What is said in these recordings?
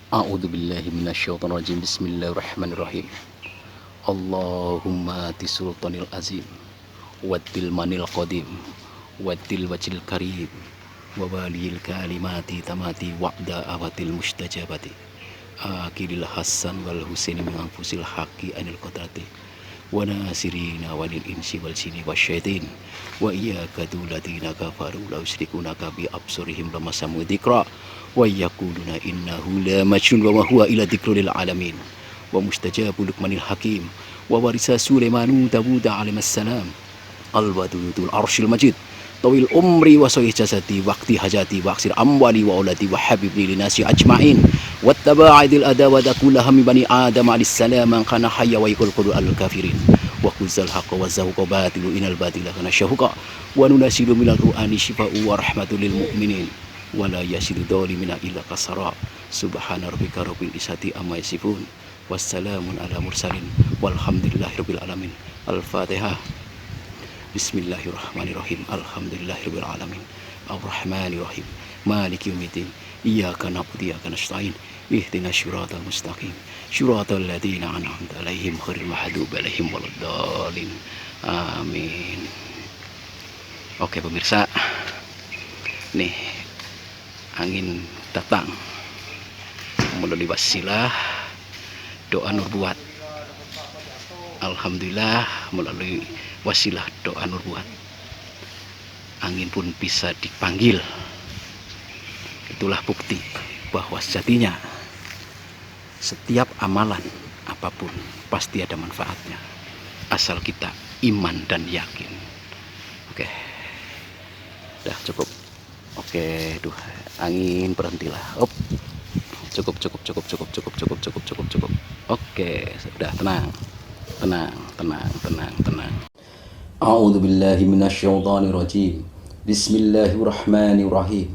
A'udzu billahi minasyaitonir rajim. Bismillahirrahmanirrahim. Allahumma ati sultanil azim waddil manil qadim waddil wajil karim wa waliyil kalimati tamati wa'da awatil mustajabati akilil hasan wal husaini min anfusil haqqi anil qadrati wa nasirina walil insi wal sini wasyaitin wa iyyaka tuladina kafaru la yusrikunaka bi absurihim lamasamu dzikra wa yaquluna innahu la majnun wa ma huwa ila dzikrul alamin wa mustajabu lukmanil hakim wa warisa sulaimanu dawuda alaihissalam al-wadudutul arsyil majid tawil umri wa sahih jasati waqti hajati waqsir amwali wa auladi wa habibni linasi ajma'in wattaba'idil adawada kullaha min bani adam alaihissalam man kana hayya wa yakul qulu al-kafirin wa kuzal haqqa wa zahuqa batilu inal batila kana syahuqa wa nunasilu minal qur'ani shifa'u wa rahmatul lil mu'minin wa la yasidu dhalimina illa kasara subhana rabbika rabbil izzati amma yasifun wassalamun ala mursalin walhamdulillahirabbil alamin. Al-Fatihah. Bismillahirrahmanirrahim. Alhamdulillahirabbil alamin. Arrahmanirrahim. Maliki yaumiddin. Iyyaka na'budu wa iyyaka nasta'in. Ihdinas siratal mustaqim. Siratal ladzina an'amta 'alaihim ghairil maghdubi 'alaihim waladdallin. Amin. Oke pemirsa, nih angin datang melalui wasilah doa nurbuat. Alhamdulillah melalui wasilah doa nurbuat angin pun bisa dipanggil. Itulah bukti bahwa sejatinya setiap amalan apapun pasti ada manfaatnya asal kita iman dan yakin. Oke, udah cukup. Oke, angin berhentilah. Cukup. Oke, sudah, tenang. A'udzu billahi minasyaitonir rajim. Bismillahirrahmanirrahim.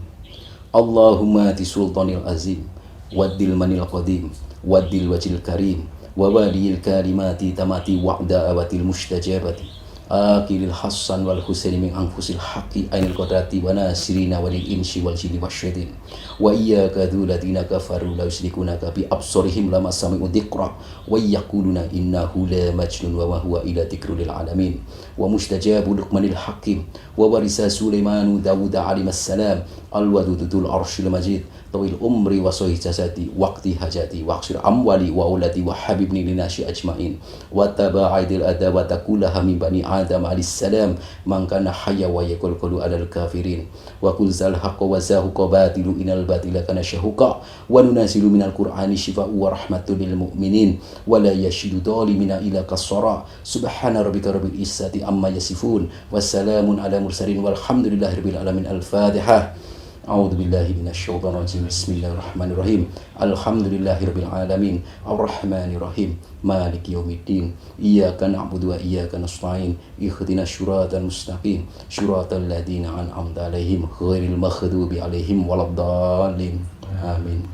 Allahumma ati sultanil azim waddil manil qadim waddil wajil karim wa waliyil kalimati tamati wa'da awatil mustajabati akilil hasan wal husaini min anfusil haqqi ainil qadrati wa nasirina walil insi wal jinni wasyaitin wa iyyaka dzulatina kafaru la yusrikunaka bi absarihim lama sami'u dzikra wa yaquluna innahu la majnun wa ma huwa ila dzikrul alamin wa mustajabu lukmanil hakim wa warisa sulaimanu dawuda alaihissalam al-wadudutul arsyil majid tawil umri wa sahih jasati waqti hajati waqsir amwali wa auladi wa habibni linasi ajma'in wa taba'idil adawata kullaha min bani adam alaihissalam man kana hayya wa yakul qulu alal kafirin wa kuzal haqqa wa zahuqa batilu inal batila kana syahuqa wa nunasilu minal qur'ani shifa'u wa rahmatul lil mu'minin wa la yashidu dhalimina ila kasara subhana rabbika rabbil izzati amma yasifun wassalamun ala mursalin walhamdulillahi rabbil alamin. Al-Fatihah. A'udzu billahi minasyaitonir rajim. Bismillahirrahmanirrahim. Alhamdulillahirabbil alamin. Arrahmanirrahim. Maliki yaumiddin. Iyyaka na'budu wa iyyaka nasta'in. Ihdinas siratal mustaqim. Siratal ladzina an'amta 'alaihim ghairil maghdubi 'alaihim waladdallin. Amin.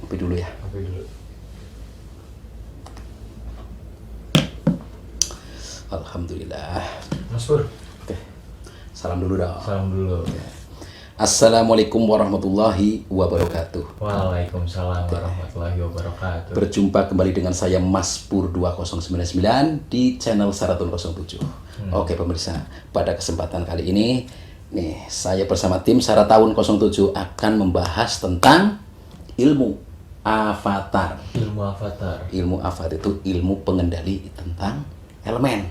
Kopi dulu ya. Alhamdulillah. Mas Pur. Oke. Salam dulu dong. Salam dulu. Oke. Assalamualaikum warahmatullahi wabarakatuh. Waalaikumsalam warahmatullahi wabarakatuh. Berjumpa kembali dengan saya Mas Pur 2099 di channel Saratun 07. Oke pemirsa, pada kesempatan kali ini nih saya bersama tim Saratun 07 akan membahas tentang ilmu avatar. Ilmu avatar. Ilmu avatar itu ilmu pengendali tentang elemen.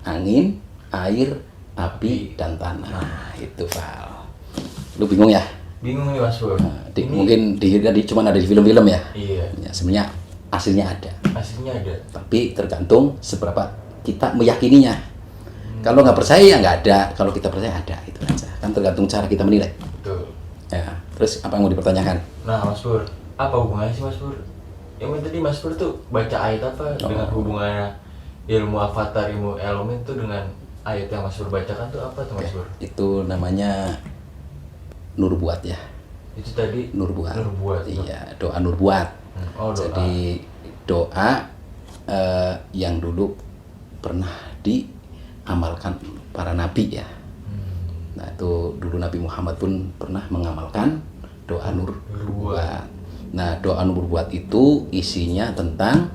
Angin, air, api, dan tanah. Nah, itu Val. Lu bingung ya? Bingung nih Mas Pur. Mungkin cuma ada di film-film ya? Iya. Ya, sebenarnya aslinya ada. Aslinya ada. Tapi tergantung seberapa kita meyakininya. Kalau nggak percaya ya nggak ada. Kalau kita percaya ada. Itu aja. Kan tergantung cara kita menilai. Betul. Ya. Terus apa yang mau dipertanyakan? Nah Mas Pur, apa hubungannya sih Mas Pur? Yang tadi Mas Pur tuh baca ayat apa dengan hubungannya ilmu avatar, ilmu elemen tuh dengan ayat yang Mas Pur bacakan tuh apa tuh Mas Pur? Itu namanya nurbuat ya. Itu tadi Nurbuat. Iya, doa nurbuat. Oh, doa. Jadi doa yang dulu pernah diamalkan para nabi ya. Nah itu dulu Nabi Muhammad pun pernah mengamalkan doa nubuat. Nah doa nubuat itu isinya tentang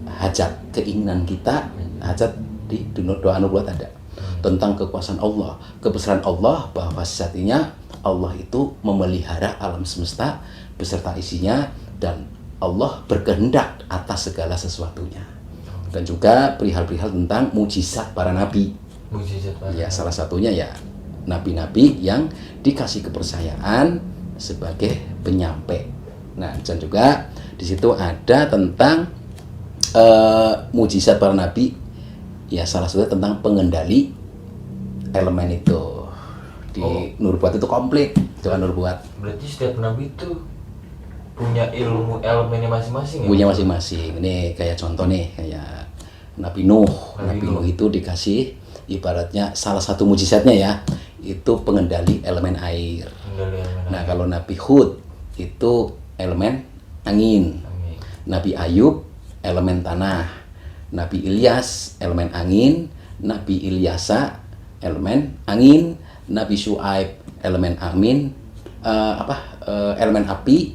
hajat, keinginan kita, hajat di doa nubuat ada tentang kekuasaan Allah, kebesaran Allah, bahwa sejatinya Allah itu memelihara alam semesta beserta isinya, dan Allah berkehendak atas segala sesuatunya. Dan juga perihal-perihal tentang mujizat para nabi. Ya, salah satunya ya nabi-nabi yang dikasih kepercayaan sebagai penyampai. Nah, dan juga di situ ada tentang mujizat para nabi. Ya, salah satunya tentang pengendali elemen itu. Di nubuat itu komplit, doa nubuat. Berarti setiap nabi itu punya ilmu elemennya masing-masing ya? Punya masing-masing. Ini kayak contoh nih, kayak Nabi Nuh. Nabi Nuh itu dikasih ibaratnya salah satu mujizatnya ya, itu pengendali elemen air. Nah, kalau Nabi Hud itu elemen angin. Nabi Ayub elemen tanah. Nabi Ilyas elemen angin. Nabi Ilyasa elemen angin. Nabi Syuaib elemen elemen api.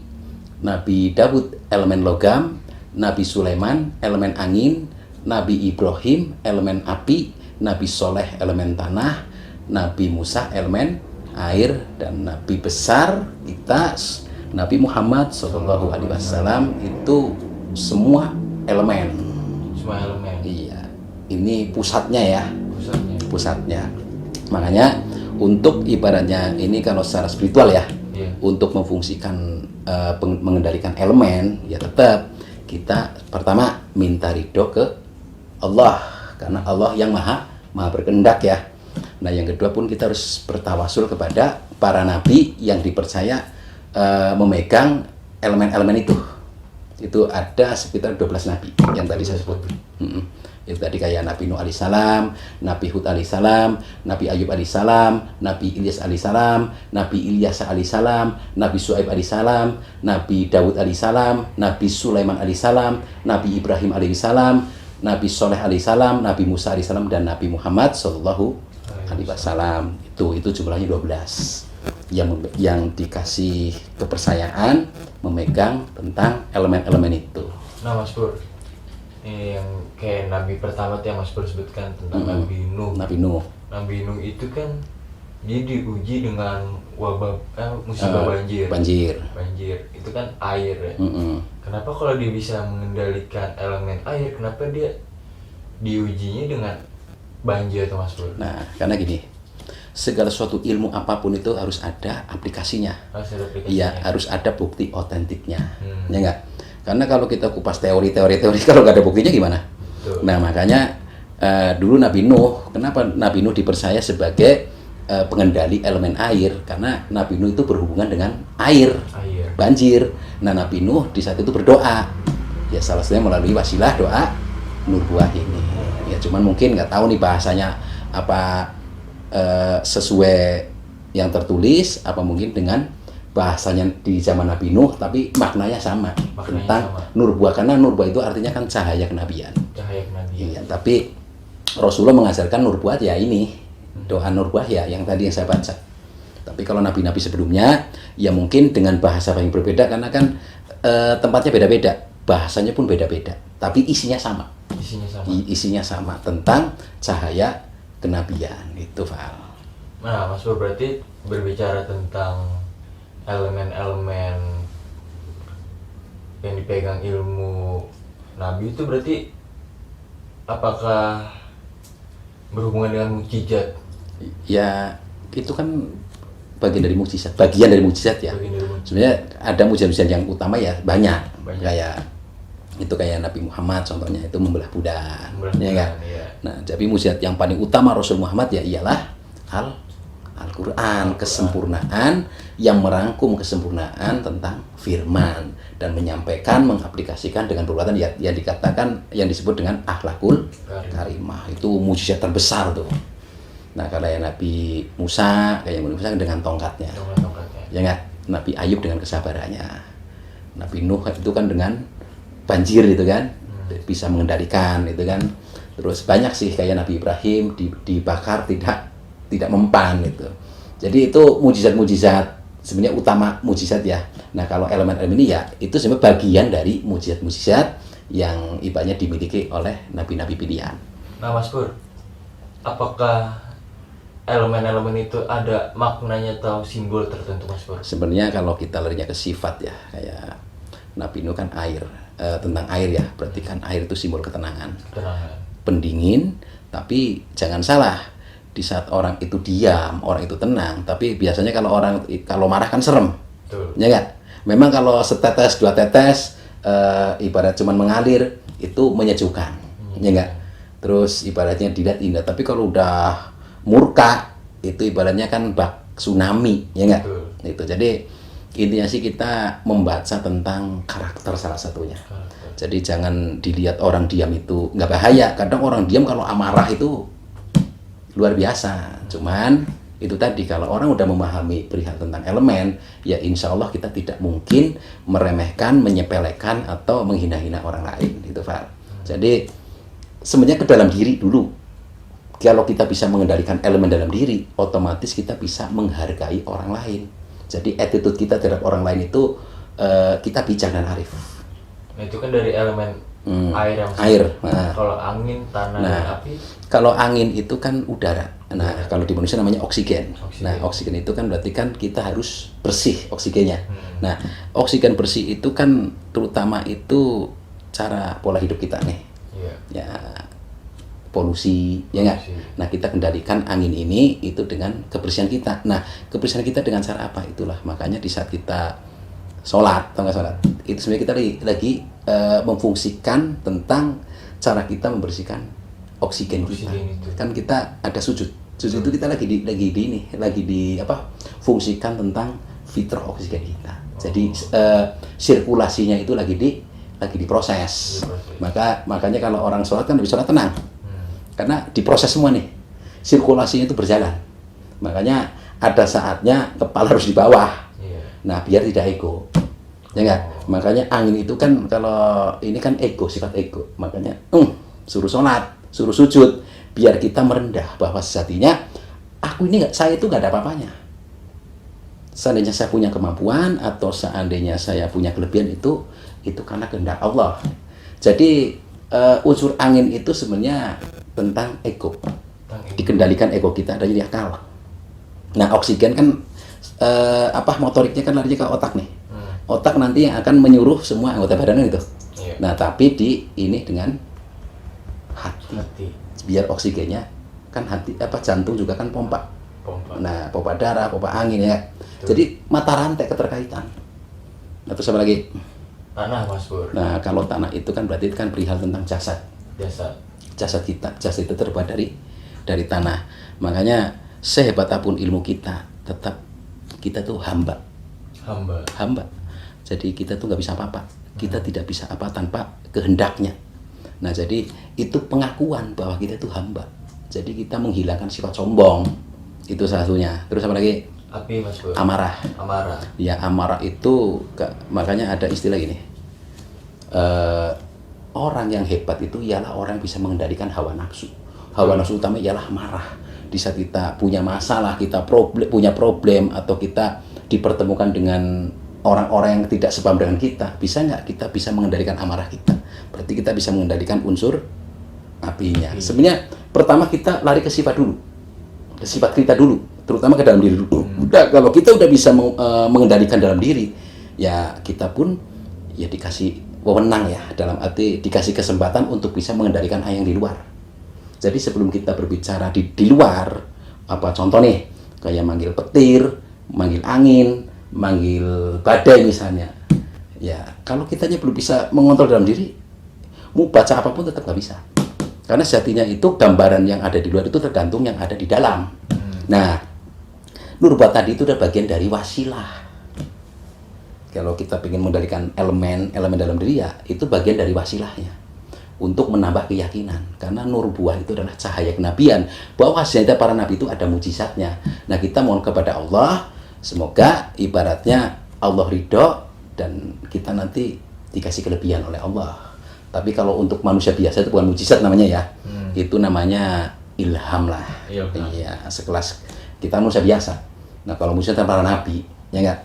Nabi Daud elemen logam. Nabi Sulaiman elemen angin. Nabi Ibrahim elemen api. Nabi Soleh elemen tanah. Nabi Musa elemen air. Dan Nabi besar kita Nabi Muhammad SAW itu semua elemen. Semua elemen. Iya. Ini pusatnya ya. Pusatnya. Makanya untuk ibaratnya ini kalau secara spiritual ya, untuk memfungsikan mengendalikan elemen, ya tetap kita pertama minta ridho ke Allah, karena Allah yang maha berkehendak ya. Nah, yang kedua pun kita harus bertawasul kepada para nabi yang dipercaya memegang elemen-elemen itu. Itu ada sekitar 12 nabi yang tadi saya sebut. Itu tadi kayak Nabi Nuh alaihissalam, Nabi Hud alaihissalam, Nabi Ayub alaihissalam, Nabi Ilyas alaihissalam, Nabi Ilyasa alaihissalam, Nabi Syuaib alaihissalam, Nabi Daud alaihissalam, Nabi Sulaiman alaihissalam, Nabi Ibrahim alaihissalam, Nabi Soleh alaihissalam, Nabi Musa alaihissalam, dan Nabi Muhammad sallallahu alaihi wasallam. Itu jumlahnya 12 yang dikasih kepercayaan memegang tentang elemen-elemen itu. Nah, Mas Pur, yang kayak nabi pertama tuh yang Mas Pur sebutkan tentang Nabi Nuh. Nabi Nuh itu kan dia diuji dengan wabah musibah banjir. Itu kan air ya. Kenapa kalau dia bisa mengendalikan elemen air, kenapa dia diujinya dengan banjir tuh, Mas Pur? Nah, karena gini, segala suatu ilmu apapun itu harus ada aplikasinya. Iya, harus ada bukti otentiknya. Ya enggak? Karena kalau kita kupas teori kalau nggak ada buktinya gimana? Betul. Nah, makanya dulu Nabi Nuh, kenapa Nabi Nuh dipercaya sebagai pengendali elemen air? Karena Nabi Nuh itu berhubungan dengan air. Banjir. Nah, Nabi Nuh di saat itu berdoa. Ya, salah satunya melalui wasilah doa nubuah ini. Ya, cuman mungkin nggak tahu nih bahasanya apa sesuai yang tertulis, apa mungkin dengan bahasanya di zaman Nabi Nuh, tapi maknanya sama. Tentang nubuah, karena nubuah itu artinya kan cahaya kenabian. Iya, tapi Rasulullah mengajarkan nubuah ya ini, doa nubuah ya yang tadi yang saya baca. Tapi kalau nabi-nabi sebelumnya ya mungkin dengan bahasa yang berbeda, karena kan tempatnya beda-beda, bahasanya pun beda-beda, tapi isinya sama. Isinya sama tentang cahaya kenabian itu, Val. Nah, Mas Pur, berarti berbicara tentang elemen-elemen yang dipegang ilmu nabi itu berarti apakah berhubungan dengan mukjizat? Ya, itu kan bagian dari mukjizat ya. Sebenarnya ada mukjizat yang utama ya banyak. Kayak Nabi Muhammad contohnya itu membelah budak. Ya kan? Iya. Nah, jadi mukjizat yang paling utama Rasul Muhammad ya ialah Al-Quran, kesempurnaan yang merangkum kesempurnaan tentang firman dan menyampaikan, mengaplikasikan dengan perbuatan yang dikatakan, yang disebut dengan akhlakul karimah. Itu mukjizat terbesar tuh. Nah, kalau ya Nabi Musa, dengan tongkatnya. Ya enggak? Nabi Ayub dengan kesabarannya. Nabi Nuh itu kan dengan banjir itu kan, bisa mengendalikan itu kan. Terus banyak sih kayak Nabi Ibrahim dibakar tidak tidak mempan itu. Jadi itu mujizat-mujizat sebenarnya utama mujizat ya. Nah kalau elemen-elemen ini ya itu sebenarnya bagian dari mujizat-mujizat yang ibaratnya dimiliki oleh nabi-nabi pilihan. Nah Mas Pur, apakah elemen-elemen itu ada maknanya atau simbol tertentu Mas Pur? Sebenarnya kalau kita larinya ke sifat ya, kayak Nabi Nuh kan air, tentang air ya, berarti kan air itu simbol ketenangan. Pendingin, tapi jangan salah, di saat orang itu diam, orang itu tenang, tapi biasanya kalau marah kan serem. Betul. Ya enggak? Memang kalau setetes, dua tetes, ibarat cuman mengalir, itu menyejukkan. Ya enggak? Terus ibaratnya dilihat indah, tapi kalau udah murka, itu ibaratnya kan bak tsunami, ya enggak? Itu. Jadi intinya sih kita membaca tentang karakter salah satunya. Jadi jangan dilihat orang diam itu nggak bahaya. Kadang orang diam kalau amarah itu luar biasa. Cuman itu tadi, kalau orang udah memahami perihal tentang elemen, ya insya Allah kita tidak mungkin meremehkan, menyepelekan atau menghina-hina orang lain. Itu Pak. Jadi sebenarnya ke dalam diri dulu. Kalau kita bisa mengendalikan elemen dalam diri, otomatis kita bisa menghargai orang lain. Jadi attitude kita terhadap orang lain itu kita bijak dan arif. Nah, itu kan dari elemen air yang air. Nah. Kalau angin, tanah, dan api? Kalau angin itu kan udara. Nah, kalau di manusia namanya oksigen. Nah, oksigen itu kan berarti kan kita harus bersih oksigennya. Nah, oksigen bersih itu kan terutama itu cara pola hidup kita nih. Ya, polusi, ya enggak? Nah, kita kendalikan angin ini itu dengan kebersihan kita. Nah, kebersihan kita dengan cara apa? Itulah makanya di saat kita sholat, atau nggak sholat, itu sebenarnya kita lagi memfungsikan tentang cara kita membersihkan oksigen kita. Kan kita ada sujud itu kita lagi fungsikan tentang fitrah oksigen kita. Jadi sirkulasinya itu lagi diproses. Makanya kalau orang sholat kan lebih sholat tenang. Karena diproses semua nih, sirkulasinya itu berjalan. Makanya ada saatnya kepala harus di bawah. Nah, biar tidak ego. Ya enggak? Makanya angin itu kan kalau ini kan ego, sifat ego. Makanya suruh sholat, suruh sujud, biar kita merendah bahwa sejatinya saya itu nggak ada apa-apanya. Seandainya saya punya kemampuan atau seandainya saya punya kelebihan itu karena kehendak Allah. Jadi unsur angin itu sebenarnya tentang ego. Dikendalikan ego kita dari akal. Nah, oksigen kan motoriknya kan larinya ke otak nih. Otak nanti yang akan menyuruh semua anggota badan itu. Nah, tapi ini dengan hati. Biar oksigennya kan jantung juga kan pompa. Nah, pompa darah, pompa angin ya. Jadi mata rantai keterkaitan. Nah, terus apa lagi? Tanah, Mas Pur. Nah, kalau tanah itu kan berarti kan perihal tentang jasad. Jasad itu terbuat dari tanah. Makanya sehebat apapun ilmu kita, tetap kita tuh hamba. Jadi kita tuh nggak bisa apa-apa. Kita tidak bisa apa tanpa kehendaknya. Nah, jadi itu pengakuan bahwa kita itu hamba. Jadi kita menghilangkan sifat sombong. Itu salah satunya. Terus apa lagi? Api, Mas Pur. Amarah. Ya, amarah itu makanya ada istilah gini. Orang yang hebat itu ialah orang yang bisa mengendalikan hawa nafsu. Hawa nafsu utama ialah marah. Di saat kita punya masalah, kita punya problem, atau kita dipertemukan dengan orang-orang yang tidak sebab dengan kita, bisa nggak kita bisa mengendalikan amarah kita? Berarti kita bisa mengendalikan unsur apinya. Sebenarnya pertama kita lari ke sifat dulu, ke sifat kita dulu, terutama ke dalam diri dulu. Udah, kalau kita udah bisa mengendalikan dalam diri, ya kita pun ya dikasih wewenang ya, dalam arti dikasih kesempatan untuk bisa mengendalikan yang di luar. Jadi sebelum kita berbicara di luar, contoh nih, kayak manggil petir, manggil angin, manggil badai misalnya. Ya, kalau kitanya belum bisa mengontrol dalam diri, mau baca apapun tetap nggak bisa. Karena sejatinya itu gambaran yang ada di luar itu tergantung yang ada di dalam. Nah, nurba tadi itu adalah bagian dari wasilah. Kalau kita ingin mengendalikan elemen dalam diri, ya itu bagian dari wasilahnya untuk menambah keyakinan. Karena nur buah itu adalah cahaya kenabian, bahwa hasilnya para nabi itu ada mujizatnya. Nah, kita mohon kepada Allah, semoga ibaratnya Allah ridho dan kita nanti dikasih kelebihan oleh Allah. Tapi kalau untuk manusia biasa itu bukan mujizat namanya ya. Itu namanya ilham lah. Ilham. Iya, sekelas kita manusia biasa. Nah kalau manusia para nabi, ya enggak.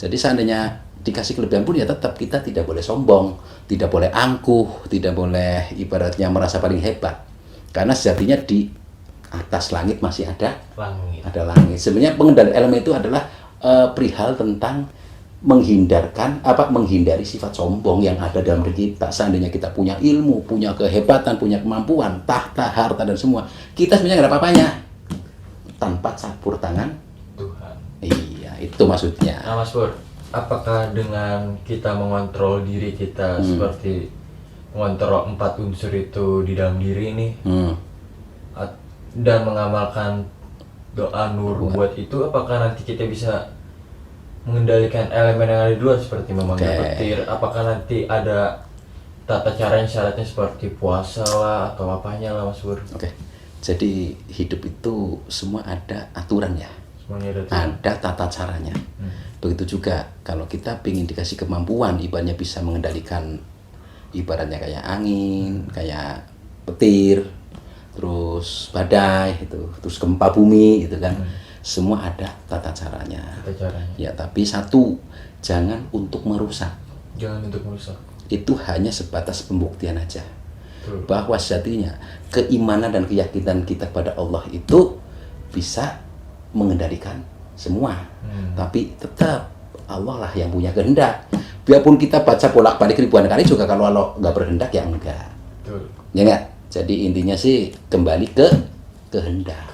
Jadi seandainya dikasih kelebihan pun ya tetap kita tidak boleh sombong, tidak boleh angkuh, tidak boleh ibaratnya merasa paling hebat. Karena sejatinya di atas langit masih ada Langit. Ada langit. Sebenarnya pengendalian elemen itu adalah perihal tentang menghindari sifat sombong yang ada dalam diri kita. Seandainya kita punya ilmu, punya kehebatan, punya kemampuan, tahta, harta dan semua, kita sebenarnya nggak ada apa-apanya tanpa campur tangan Tuhan. Iya, itu maksudnya. Nah Mas Pur, apakah dengan kita mengontrol diri kita seperti mengontrol 4 unsur itu di dalam diri ini dan mengamalkan doa nur buat itu, apakah nanti kita bisa mengendalikan elemen yang ada di luar seperti memanggil petir? Apakah nanti ada tata caranya, syaratnya seperti puasa lah atau apanya lah Mas Pur? Oke. Jadi hidup itu semua ada aturan ya. Semuanya ada tata caranya. Begitu juga kalau kita ingin dikasih kemampuan, ibaratnya bisa mengendalikan ibaratnya kayak angin, kayak petir, terus badai itu, terus gempa bumi gitu kan. Semua ada tata caranya. Ya, tapi satu, jangan untuk merusak. Jangan untuk merusak. Itu hanya sebatas pembuktian aja. Bahwa sejatinya keimanan dan keyakinan kita kepada Allah itu bisa mengendalikan semua. Tapi tetap Allah lah yang punya kehendak. Biarpun kita baca bolak-balik ribuan kali juga kalau Allah nggak berkehendak ya enggak. Ya enggak? Jadi intinya sih kembali ke kehendak.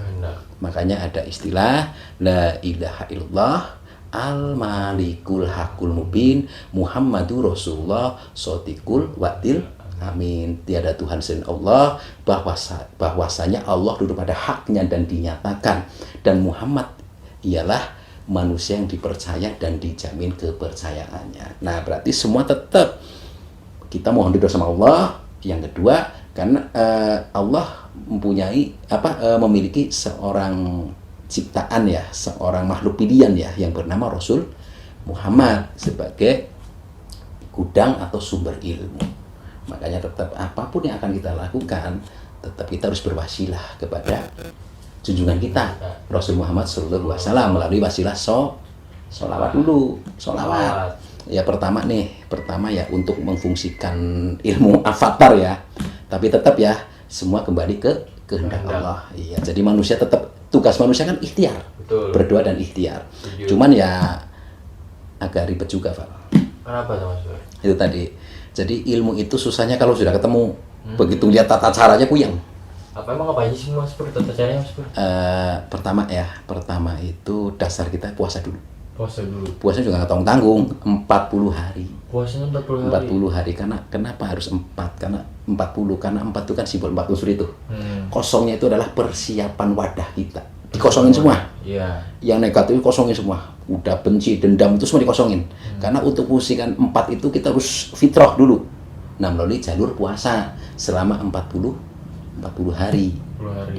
Makanya ada istilah la ilaha illallah al-malikul hakul mubin Muhammadur Rasulullah sotikul wadil amin. Tiada Tuhan selain Allah, bahwasanya Allah duduk pada haknya dan dinyatakan, dan Muhammad ialah manusia yang dipercaya dan dijamin kepercayaannya. Nah berarti semua tetap kita mohon ridho sama Allah. Yang kedua, karena Allah memiliki seorang ciptaan ya, seorang makhluk pilihan ya yang bernama Rasul Muhammad sebagai gudang atau sumber ilmu. Makanya tetap apapun yang akan kita lakukan, tetap kita harus berwasilah kepada junjungan kita Rasul Muhammad SAW melalui wasilah sholawat dulu. Sholawat ya pertama ya untuk memfungsikan ilmu avatar ya, tapi tetap ya semua kembali ke kehendak Allah. Iya, jadi manusia tetap, tugas manusia kan ikhtiar. Betul. Berdoa dan ikhtiar. Cuman ya agak ribet juga Pak. Kenapa tuh Mas? Itu tadi, jadi ilmu itu susahnya kalau sudah ketemu, begitu lihat tata caranya puyeng. Apa emang apa aja sih Mas Pur, tata caranya Mas Pur? Pertama itu dasar kita puasa dulu. Puasa juga nggak tanggung 40 hari. Puasanya 40 hari. 40 hari kenapa harus 4? Karena 40 itu kan simbol 4 unsur itu. Kosongnya itu adalah persiapan wadah kita. Dikosongin semua. Iya. Yang negatif kosongin semua. Udah benci, dendam itu semua dikosongin. Karena untuk fungsikan 4 itu kita harus fitrah dulu. Nah, melalui jalur puasa selama 40 hari.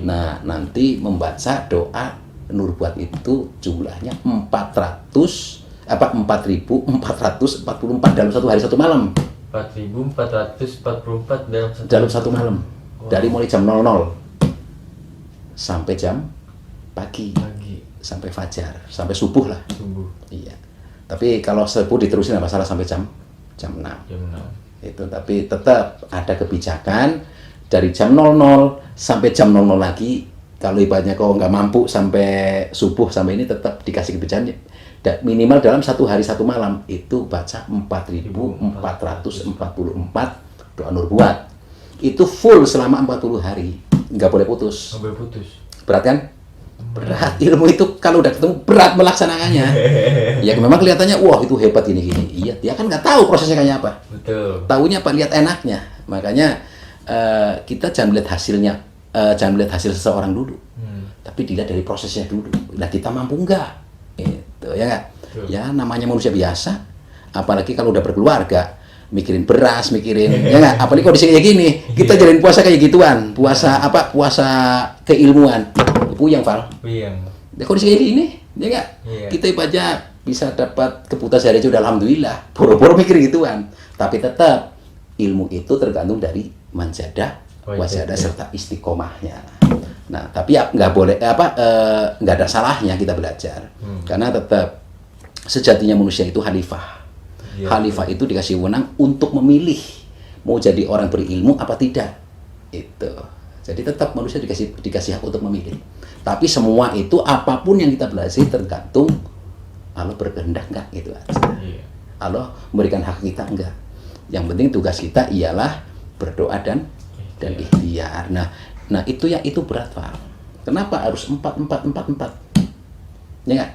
Nah, nanti membaca doa nur buat itu jumlahnya 4.444 dalam satu hari satu malam. 4.444 dalam satu malam. Wow. Dari mulai jam 00 sampai jam pagi. Sampai fajar, sampai subuh lah. Iya. Tapi kalau subuh diterusin apa salah sampai jam 6. Itu tapi tetap ada kebijakan dari jam 00 sampai jam 00 lagi. Kalau ibaratnya kau nggak mampu sampai subuh sampai ini, tetap dikasih kebijakan minimal dalam satu hari satu malam itu baca 4.444 doa nur buat. Itu full selama 40 hari, nggak boleh putus. Berat kan? Berat. Ilmu itu kalau udah ketemu berat melaksanakannya. Ya memang kelihatannya wah itu hebat gini-gini. Iya, dia kan nggak tahu prosesnya kayak apa. Betul. Taunya apa? Lihat enaknya. Makanya kita jangan lihat hasilnya. Jangan melihat hasil seseorang dulu, tapi dilihat dari prosesnya dulu. Nah kita mampu nggak? Itu ya nggak? Ya namanya manusia biasa. Apalagi kalau udah berkeluarga, mikirin beras, mikirin ya nggak? Apalagi kondisi kayak gini, kita jalin puasa kayak gituan, puasa keilmuan. Puyeng Val. Puyeng. Ya kondisi kayak gini, ya nggak? Kita ibadah bisa dapat kebutuhan sehari itu udah alhamdulillah. Boro-boro mikir gituan, tapi tetap ilmu itu tergantung dari manjadah, wajadah serta istiqomahnya. Nah, tapi ya nggak boleh nggak ada salahnya kita belajar. Karena tetap sejatinya manusia itu khalifah. Khalifah itu dikasih wewenang untuk memilih mau jadi orang berilmu apa tidak. Itu. Jadi tetap manusia dikasih hak untuk memilih. Tapi semua itu apapun yang kita pelajari tergantung Allah berkehendak enggak gitu aja. Allah memberikan hak kita enggak. Yang penting tugas kita ialah berdoa dan ikhtiar. Nah itu berat, Pak. Kenapa harus 4 ya enggak?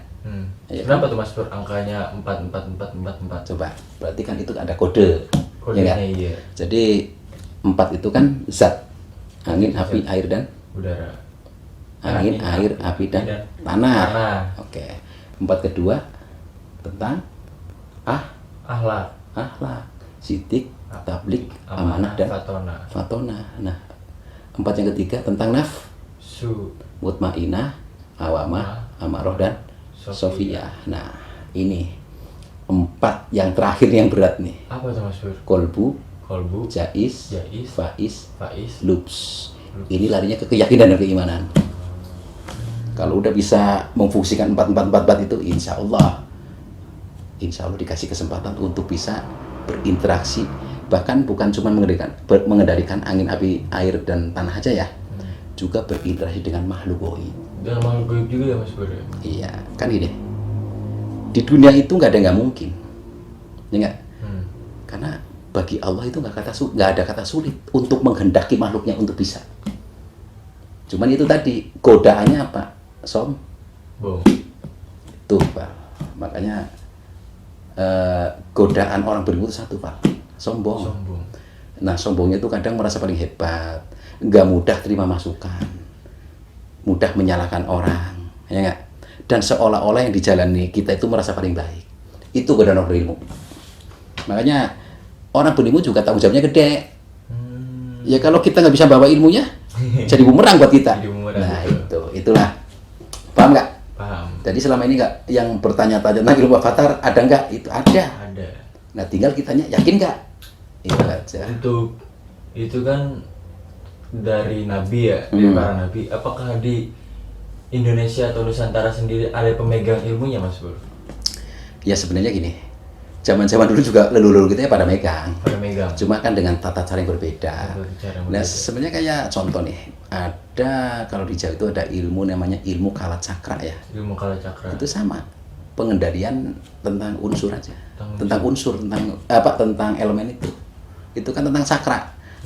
Ya, kenapa tuh Mas Pur angkanya 4. Coba berarti kan itu ada kode ya kan? Iya. Jadi 4 itu kan zat, angin, api, air dan udara. Angin, air, api dan tanah. Oke. 4 kedua tentang akhlak, sidik, tablik, amanah dan fatona. Nah 4 yang ketiga tentang nafsu, mutmainah, awamah, amaroh dan sofiyah. Nah ini 4 yang terakhir yang berat nih. Apa tuh Mas Pur? Kolbu, jais, faiz, lubs. Ini larinya ke keyakinan dan keimanan. Kalau udah bisa memfungsikan 4 itu, insya Allah dikasih kesempatan untuk bisa berinteraksi. Bahkan bukan cuma mengendalikan angin, api, air dan tanah aja ya, juga berinteraksi dengan makhluk gaib. Dengan makhluk gaib juga ya Mas Pur? Iya, kan ini. Di dunia itu nggak ada nggak mungkin, ya nggak? Karena bagi Allah itu nggak ada kata sulit untuk menghendaki makhluknya untuk bisa. Cuman itu tadi godaannya apa? Sombong. Tuh Pak, makanya godaan orang berilmu itu satu Pak, sombong. Nah sombongnya itu kadang merasa paling hebat, nggak mudah terima masukan, mudah menyalahkan orang, ya nggak? Dan seolah-olah yang dijalani kita itu merasa paling baik. Itu godaan orang berilmu. Makanya orang berilmu juga tanggung jawabnya gede. Ya kalau kita nggak bisa bawa ilmunya, jadi bumerang buat kita. Nah itulah. Paham nggak? Paham. Jadi selama ini nggak yang bertanya-tanya tentang ilmu avatar ada nggak? Itu ada. Nah tinggal kitanya yakin nggak? Itu aja. Untuk itu kan dari Nabi ya, dari para Nabi. Apakah di Indonesia atau Nusantara sendiri ada pemegang ilmunya Mas Pur? Ya sebenarnya gini, zaman-zaman dulu juga leluhur kita ya pada megang. Cuma kan dengan tata cara yang berbeda. Nah sebenarnya kayak contoh nih, ada kalau di Jawa itu ada ilmu namanya ilmu kala cakra ya. Ilmu kala cakra. Itu sama, pengendalian tentang unsur aja, tentang elemen itu. Itu kan tentang cakra.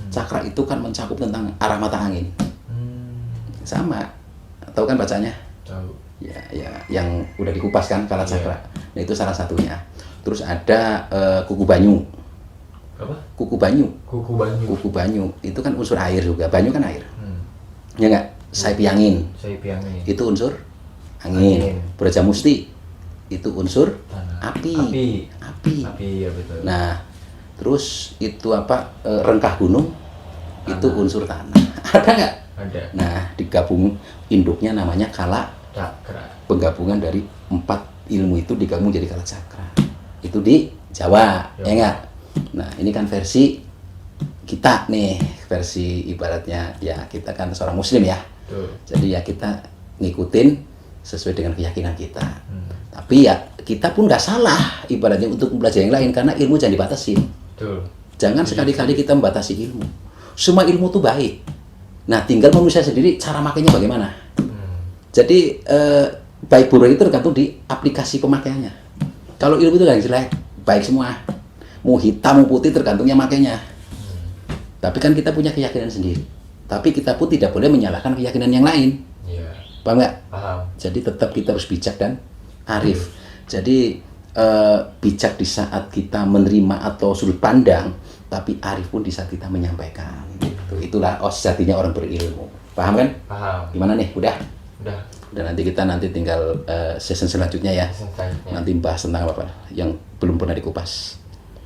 Cakra itu kan mencakup tentang arah mata angin. Sama. Tahu kan bacanya? Tahu. Ya, yang udah dikupas kan kala cakra. Nah itu salah satunya. Terus ada kuku banyu. Apa? Kuku banyu. Kuku banyu. Itu kan unsur air juga. Banyu kan air. Ya nggak? Saipi angin. Itu unsur angin. Brajamusti itu unsur api. Ya betul. Nah, terus itu rengkah gunung itu unsur tanah. Ada nggak? Ada. Nah, digabung induknya namanya kala cakra. Penggabungan dari 4 ilmu itu digabung jadi kala cakra. Itu di Jawa, ya enggak? Nah, ini kan versi kita nih, versi ibaratnya ya kita kan seorang muslim ya. Jadi ya kita ngikutin sesuai dengan keyakinan kita. Tapi ya kita pun nggak salah ibaratnya untuk belajar yang lain karena ilmu jangan dibatasi. Jangan sekali-kali kita membatasi ilmu. Semua ilmu itu baik. Nah, tinggal manusia sendiri cara makainya bagaimana. Jadi baik buruk itu tergantung di aplikasi pemakaiannya. Kalau ilmu itu nggak jelek, baik semua. Mau hitam mau putih tergantungnya makainya. Tapi kan kita punya keyakinan sendiri. Tapi kita pun tidak boleh menyalahkan keyakinan yang lain. Paham nggak? Paham. Jadi tetap kita harus bijak dan arif. Jadi bijak di saat kita menerima atau sudut pandang, tapi arif pun di saat kita menyampaikan. Itulah sejatinya orang berilmu. Paham kan? Paham. Gimana nih? Udah. Dan kita tinggal session selanjutnya ya. Nanti bahas tentang apa yang belum pernah dikupas.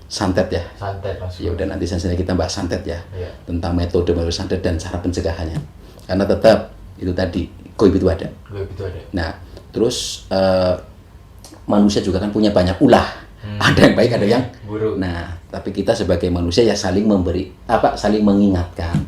Santet ya. Santet Mas. Ya udah nanti session kita bahas santet ya. Iya. Tentang metode santet dan cara pencegahannya. Karena tetap itu tadi gaib itu ada. Nah, terus manusia juga kan punya banyak ulah. Ada yang baik, ada yang buruk. Nah, tapi kita sebagai manusia ya saling memberi saling mengingatkan.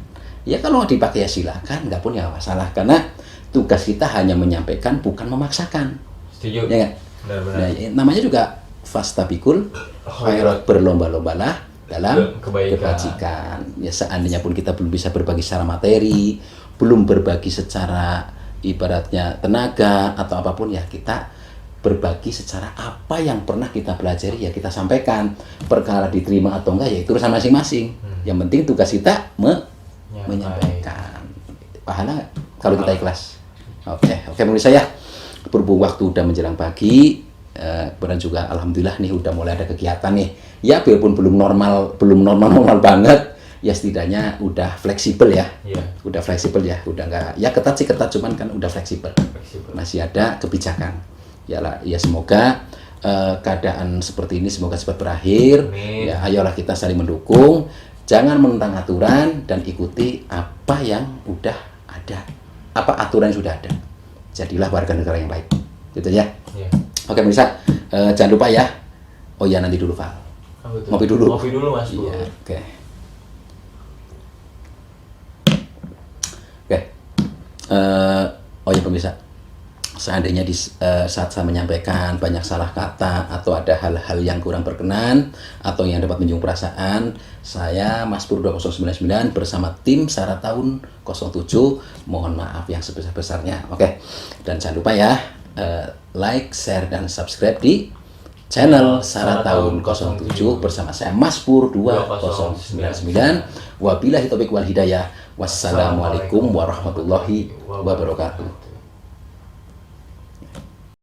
Ya kalau mau dipakai ya silakan, nggak pun ya masalah. Karena tugas kita hanya menyampaikan, bukan memaksakan. Setuju. Ya nggak? Benar-benar. Nah, namanya juga fastabikul khairat, berlomba-lombalah dalam kebajikan. Ya seandainya pun kita belum bisa berbagi secara materi, belum berbagi secara ibaratnya tenaga atau apapun, ya kita berbagi secara apa yang pernah kita pelajari ya kita sampaikan. Perkara diterima atau enggak ya itu urusan masing-masing. Yang penting tugas kita menyampaikan. Pahala nggak kalau kita ikhlas? Oke, menurut saya berhubung waktu udah menjelang pagi, kemudian juga alhamdulillah nih udah mulai ada kegiatan nih. Ya biarpun belum normal banget, ya setidaknya udah fleksibel ya. Udah fleksibel ya, udah nggak ya ketat sih ketat, cuman kan udah fleksibel. Masih ada kebijakan. Ya semoga keadaan seperti ini semoga cepat berakhir. Amin. Ya ayolah kita saling mendukung, jangan menentang aturan dan ikuti apa yang udah ada, apa aturan yang sudah ada. Jadilah warga negara yang baik, gitu ya. Oke pemirsa, jangan lupa ya. Oh ya nanti dulu Val. Ngopi dulu Mas. Iya, oke. Oh ya pemirsa, seandainya saat saya menyampaikan banyak salah kata atau ada hal-hal yang kurang berkenan atau yang dapat menyinggung perasaan, saya Mas Pur 2099 bersama tim Sarah Tahun 07 mohon maaf yang sebesar-besarnya. Oke. Dan jangan lupa ya, like, share dan subscribe di channel Sarah Tahun 07 bersama saya Mas Pur 2099. Wabillahi taufiq wal hidayah. Wassalamualaikum warahmatullahi wabarakatuh.